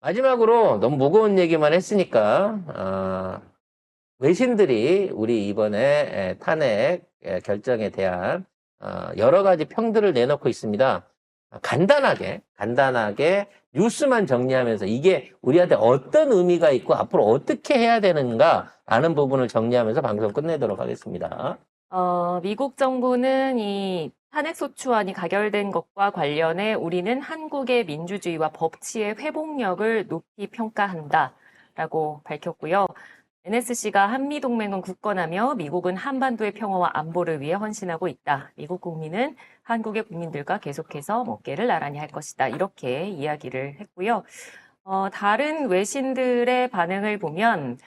마지막으로 너무 무거운 얘기만 했으니까 외신들이 우리 이번에 탄핵 결정에 대한 여러 가지 평들을 내놓고 있습니다. 간단하게 뉴스만 정리하면서 이게 우리한테 어떤 의미가 있고 앞으로 어떻게 해야 되는가 라는 부분을 정리하면서 방송 끝내도록 하겠습니다. 미국 정부는 이 탄핵소추안이 가결된 것과 관련해 우리는 한국의 민주주의와 법치의 회복력을 높이 평가한다라고 밝혔고요. NSC가 한미동맹은 굳건하며 미국은 한반도의 평화와 안보를 위해 헌신하고 있다. 미국 국민은 한국의 국민들과 계속해서 어깨를 나란히 할 것이다. 이렇게 이야기를 했고요. 다른 외신들의 반응을 보면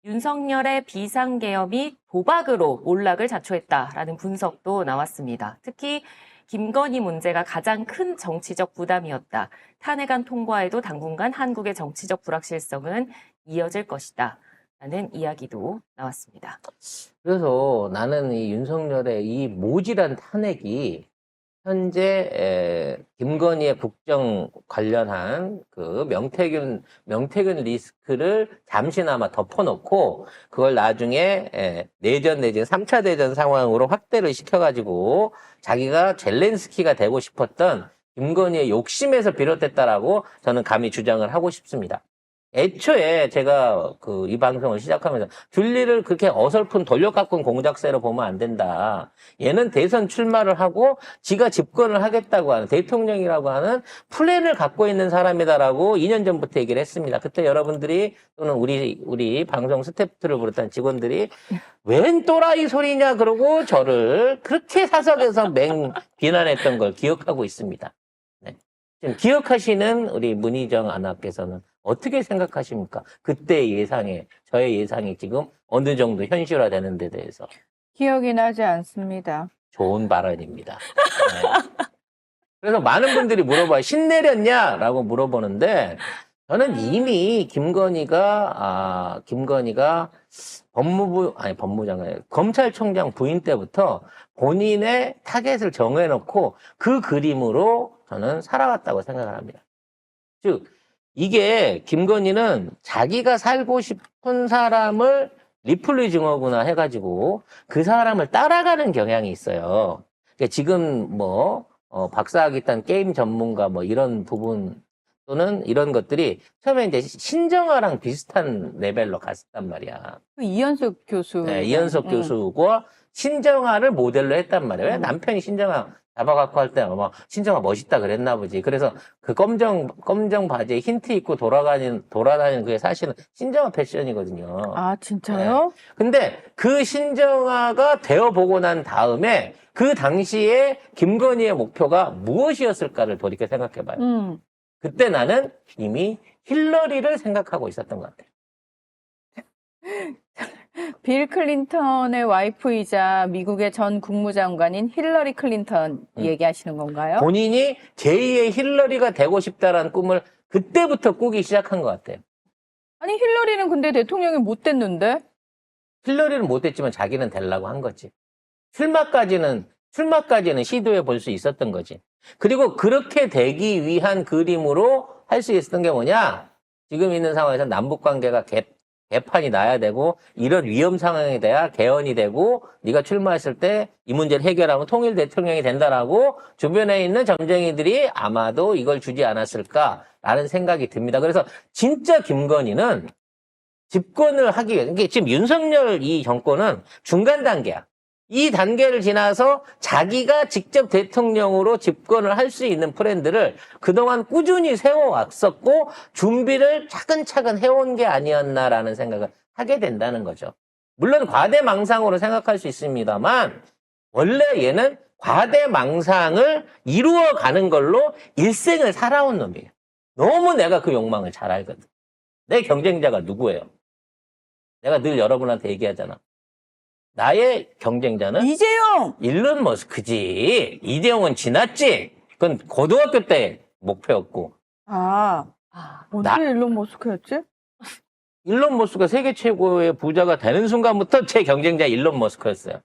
윤석열의 비상계엄이 도박으로 몰락을 자초했다라는 분석도 나왔습니다. 특히 김건희 문제가 가장 큰 정치적 부담이었다. 탄핵안 통과에도 당분간 한국의 정치적 불확실성은 이어질 것이다. 라는 이야기도 나왔습니다. 그래서 나는 이 윤석열의 이 모질한 탄핵이 현재 김건희의 국정 관련한 그 명태균 리스크를 잠시나마 덮어놓고 그걸 나중에 내전 내진 3차 대전 상황으로 확대를 시켜가지고 자기가 젤렌스키가 되고 싶었던 김건희의 욕심에서 비롯됐다라고 저는 감히 주장을 하고 싶습니다. 애초에 제가 이 방송을 시작하면서 줄리를 그렇게 어설픈 돌려깎은 공작새로 보면 안 된다. 얘는 대선 출마를 하고 지가 집권을 하겠다고 하는 대통령이라고 하는 플랜을 갖고 있는 사람이다라고 2년 전부터 얘기를 했습니다. 그때 여러분들이 또는 우리 방송 스태프들을 비롯한 직원들이 웬 또라이 소리냐 그러고 저를 그렇게 사석에서 비난했던 걸 기억하고 있습니다. 네. 지금 기억하시는 우리 문희정 아나께서는 어떻게 생각하십니까? 그때 저의 예상이 지금 어느 정도 현실화되는 데 대해서. 기억이 나지 않습니다. 좋은 발언입니다. 네. 그래서 많은 분들이 물어봐요. 신내렸냐? 라고 물어보는데, 저는 이미 김건희가 법무장관, 검찰총장 부인 때부터 본인의 타겟을 정해놓고 그 그림으로 저는 살아왔다고 생각을 합니다. 즉, 이게 김건희는 자기가 살고 싶은 사람을 리플리 증후구나 해가지고 그 사람을 따라가는 경향이 있어요. 그러니까 지금 박사학위 딴 게임 전문가 이런 부분 또는 이런 것들이 처음에 이제 신정아랑 비슷한 레벨로 갔단 말이야. 이현숙 교수. 네, 이현숙 교수가 신정아를 모델로 했단 말이에요. 왜 남편이 신정아 잡아갖고 할 때 신정아 멋있다 그랬나 보지. 그래서 그 검정 바지에 흰 티 입고 돌아다니는 그게 사실은 신정아 패션이거든요. 아, 진짜요? 네. 근데 그 신정아가 되어보고 난 다음에 그 당시에 김건희의 목표가 무엇이었을까를 돌이켜 생각해봐요. 그때 나는 이미 힐러리를 생각하고 있었던 것 같아요. 빌 클린턴의 와이프이자 미국의 전 국무장관인 힐러리 클린턴 얘기하시는 건가요? 본인이 제2의 힐러리가 되고 싶다라는 꿈을 그때부터 꾸기 시작한 것 같아요. 아니, 힐러리는 근데 대통령이 못 됐는데? 힐러리는 못했지만 자기는 되려고 한 거지. 출마까지는 시도해 볼 수 있었던 거지. 그리고 그렇게 되기 위한 그림으로 할 수 있었던 게 뭐냐? 지금 있는 상황에서 남북관계가 개판이 나야 되고 이런 위험 상황에 대해 개헌이 되고 네가 출마했을 때 이 문제를 해결하면 통일 대통령이 된다라고 주변에 있는 점쟁이들이 아마도 이걸 주지 않았을까라는 생각이 듭니다. 그래서 진짜 김건희는 집권을 하기 위해 그러니까 지금 윤석열 이 정권은 중간 단계야. 이 단계를 지나서 자기가 직접 대통령으로 집권을 할 수 있는 플랜들을 그동안 꾸준히 세워왔었고 준비를 차근차근 해온 게 아니었나라는 생각을 하게 된다는 거죠. 물론 과대망상으로 생각할 수 있습니다만 원래 얘는 과대망상을 이루어가는 걸로 일생을 살아온 놈이에요. 너무 내가 그 욕망을 잘 알거든. 내 경쟁자가 누구예요? 내가 늘 여러분한테 얘기하잖아. 나의 경쟁자는 이재용! 일론 머스크지. 이재용은 지났지. 그건 고등학교 때 목표였고. 어떻게 일론 머스크였지? 일론 머스크가 세계 최고의 부자가 되는 순간부터 제 경쟁자 일론 머스크였어요.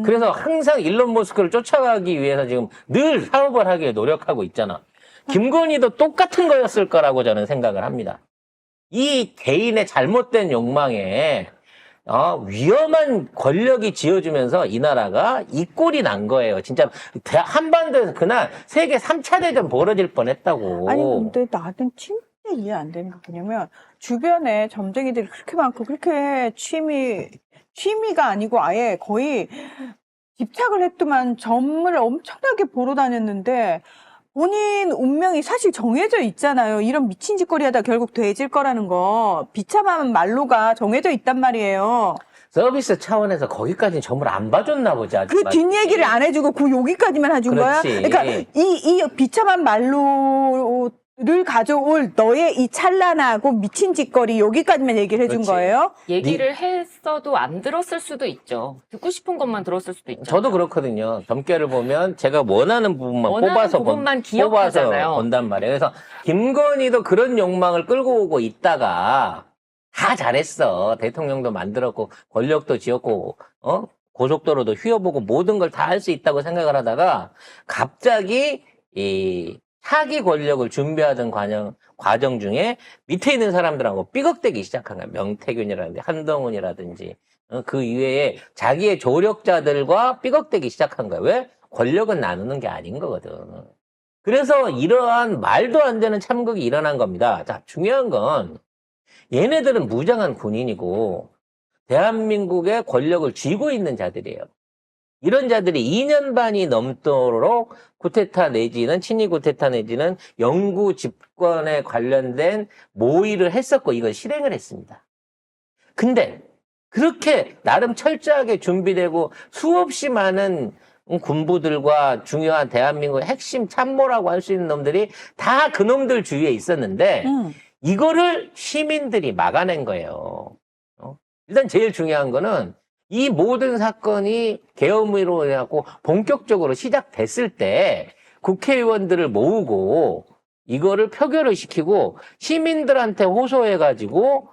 그래서 항상 일론 머스크를 쫓아가기 위해서 지금 늘 사업을 하기 위해 노력하고 있잖아. 김건희도 똑같은 거였을 거라고 저는 생각을 합니다. 이 개인의 잘못된 욕망에 위험한 권력이 지어주면서 이 나라가 이 꼴이 난 거예요. 진짜 한반도에서 그날 세계 3차 대전 벌어질 뻔했다고. 아니 근데 나는 진짜 이해 안 되는 게 뭐냐면 주변에 점쟁이들이 그렇게 많고 그렇게 취미가 아니고 아예 거의 집착을 했더만 점을 엄청나게 보러 다녔는데 본인 운명이 사실 정해져 있잖아요. 이런 미친 짓거리 하다 결국 돼질 거라는 거 비참한 말로가 정해져 있단 말이에요. 서비스 차원에서 거기까지는 점을 안 봐줬나 보자. 그 뒷얘기를 안 해주고 그 여기까지만 해준 거야? 그렇지. 그러니까 이 비참한 말로를 가져올 너의 이 찬란하고 미친 짓거리 여기까지만 얘기를 해준 그렇지. 거예요? 얘기를 했어도 안 들었을 수도 있죠. 듣고 싶은 것만 들었을 수도 있죠. 저도 그렇거든요. 점괘를 보면 제가 원하는 부분만 원하는 뽑아서 부분만 기억하잖아요. 뽑아서 본단 말이에요. 그래서 김건희도 그런 욕망을 끌고 오고 있다가 다 잘했어. 대통령도 만들었고 권력도 쥐었고 고속도로도 휘어보고 모든 걸 다 할 수 있다고 생각을 하다가 갑자기 이 차기 권력을 준비하던 과정 중에 밑에 있는 사람들하고 삐걱대기 시작한 거야. 명태균이라든지 한동훈이라든지 그 이외에 자기의 조력자들과 삐걱대기 시작한 거야. 왜? 권력은 나누는 게 아닌 거거든. 그래서 이러한 말도 안 되는 참극이 일어난 겁니다. 자, 중요한 건 얘네들은 무장한 군인이고 대한민국의 권력을 쥐고 있는 자들이에요. 이런 자들이 2년 반이 넘도록 쿠데타 내지는 친위 쿠데타 내지는 영구 집권에 관련된 모의를 했었고 이걸 실행을 했습니다. 근데 그렇게 나름 철저하게 준비되고 수없이 많은 군부들과 중요한 대한민국의 핵심 참모라고 할 수 있는 놈들이 다 그놈들 주위에 있었는데 이거를 시민들이 막아낸 거예요. 일단 제일 중요한 거는 이 모든 사건이 계엄으로 해갖고 본격적으로 시작됐을 때 국회의원들을 모으고 이거를 표결을 시키고 시민들한테 호소해가지고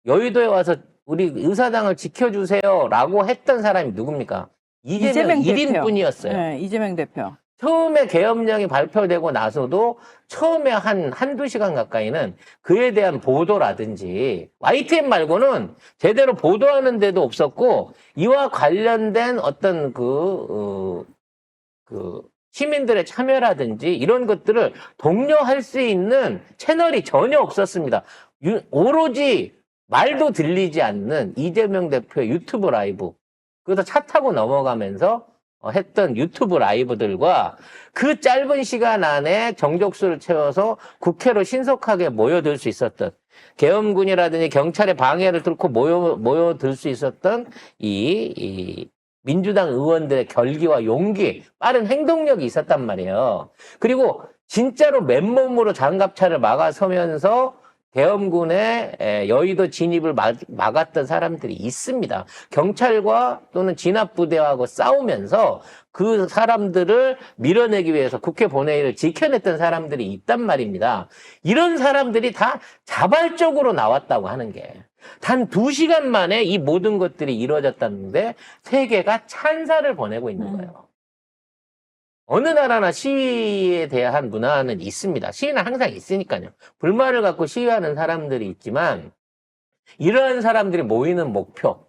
여의도에 와서 우리 의사당을 지켜주세요라고 했던 사람이 누굽니까? 이재명 1인뿐이었어요. 네, 이재명 대표. 처음에 계엄령이 발표되고 나서도 처음에 한두 시간 가까이는 그에 대한 보도라든지 YTN 말고는 제대로 보도하는 데도 없었고 이와 관련된 어떤 시민들의 참여라든지 이런 것들을 독려할 수 있는 채널이 전혀 없었습니다. 오로지 말도 들리지 않는 이재명 대표의 유튜브 라이브 그래서 차 타고 넘어가면서 했던 유튜브 라이브들과 그 짧은 시간 안에 정족수를 채워서 국회로 신속하게 모여들 수 있었던 계엄군이라든지 경찰의 방해를 뚫고 모여들 수 있었던 이 민주당 의원들의 결기와 용기, 빠른 행동력이 있었단 말이에요. 그리고 진짜로 맨몸으로 장갑차를 막아서면서 계엄군의 여의도 진입을 막았던 사람들이 있습니다. 경찰과 또는 진압부대하고 싸우면서 그 사람들을 밀어내기 위해서 국회 본회의를 지켜냈던 사람들이 있단 말입니다. 이런 사람들이 다 자발적으로 나왔다고 하는 게 단 2시간 만에 이 모든 것들이 이루어졌다는데 세계가 찬사를 보내고 있는 거예요. 어느 나라나 시위에 대한 문화는 있습니다. 시위는 항상 있으니까요. 불만을 갖고 시위하는 사람들이 있지만 이러한 사람들이 모이는 목표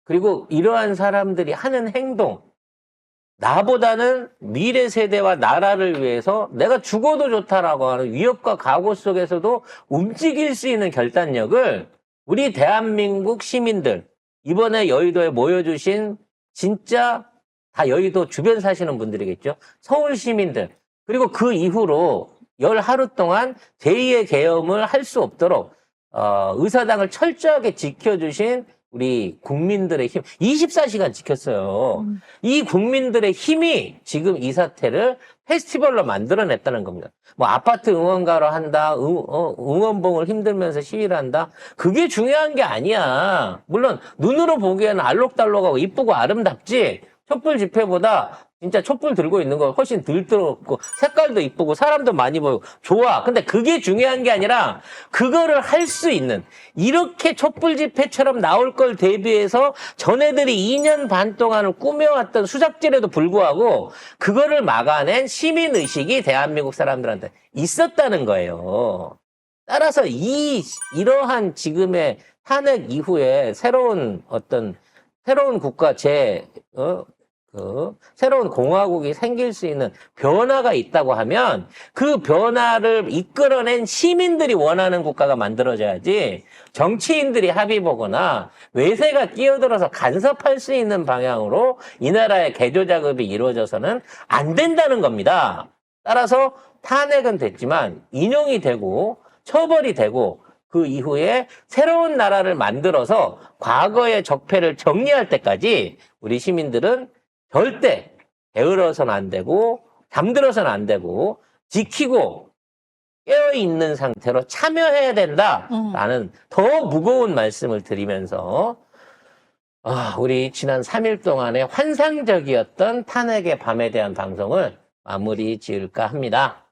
그리고 이러한 사람들이 하는 행동 나보다는 미래 세대와 나라를 위해서 내가 죽어도 좋다라고 하는 위협과 각오 속에서도 움직일 수 있는 결단력을 우리 대한민국 시민들 이번에 여의도에 모여주신 진짜 다 여의도 주변 사시는 분들이겠죠. 서울 시민들. 그리고 그 이후로 열 하루 동안 제2의 계엄을 할 수 없도록 의사당을 철저하게 지켜주신 우리 국민들의 힘. 24시간 지켰어요. 이 국민들의 힘이 지금 이 사태를 페스티벌로 만들어냈다는 겁니다. 뭐 아파트 응원가로 한다. 응원봉을 힘들면서 시위를 한다. 그게 중요한 게 아니야. 물론 눈으로 보기에는 알록달록하고 이쁘고 아름답지. 촛불 집회보다 진짜 촛불 들고 있는 거 훨씬 들뜨럽고 색깔도 이쁘고 사람도 많이 보이고 좋아. 근데 그게 중요한 게 아니라 그거를 할 수 있는 이렇게 촛불 집회처럼 나올 걸 대비해서 전애들이 2년 반 동안을 꾸며왔던 수작질에도 불구하고 그거를 막아낸 시민의식이 대한민국 사람들한테 있었다는 거예요. 따라서 이러한 지금의 탄핵 이후에 새로운 국가 새로운 공화국이 생길 수 있는 변화가 있다고 하면 그 변화를 이끌어낸 시민들이 원하는 국가가 만들어져야지 정치인들이 합의 보거나 외세가 끼어들어서 간섭할 수 있는 방향으로 이 나라의 개조 작업이 이루어져서는 안 된다는 겁니다. 따라서 탄핵은 됐지만 인용이 되고 처벌이 되고 그 이후에 새로운 나라를 만들어서 과거의 적폐를 정리할 때까지 우리 시민들은 절대 게으러서는 안 되고 잠들어서는 안 되고 지키고 깨어있는 상태로 참여해야 된다라는 더 무거운 말씀을 드리면서 우리 지난 3일 동안의 환상적이었던 탄핵의 밤에 대한 방송을 마무리 지을까 합니다.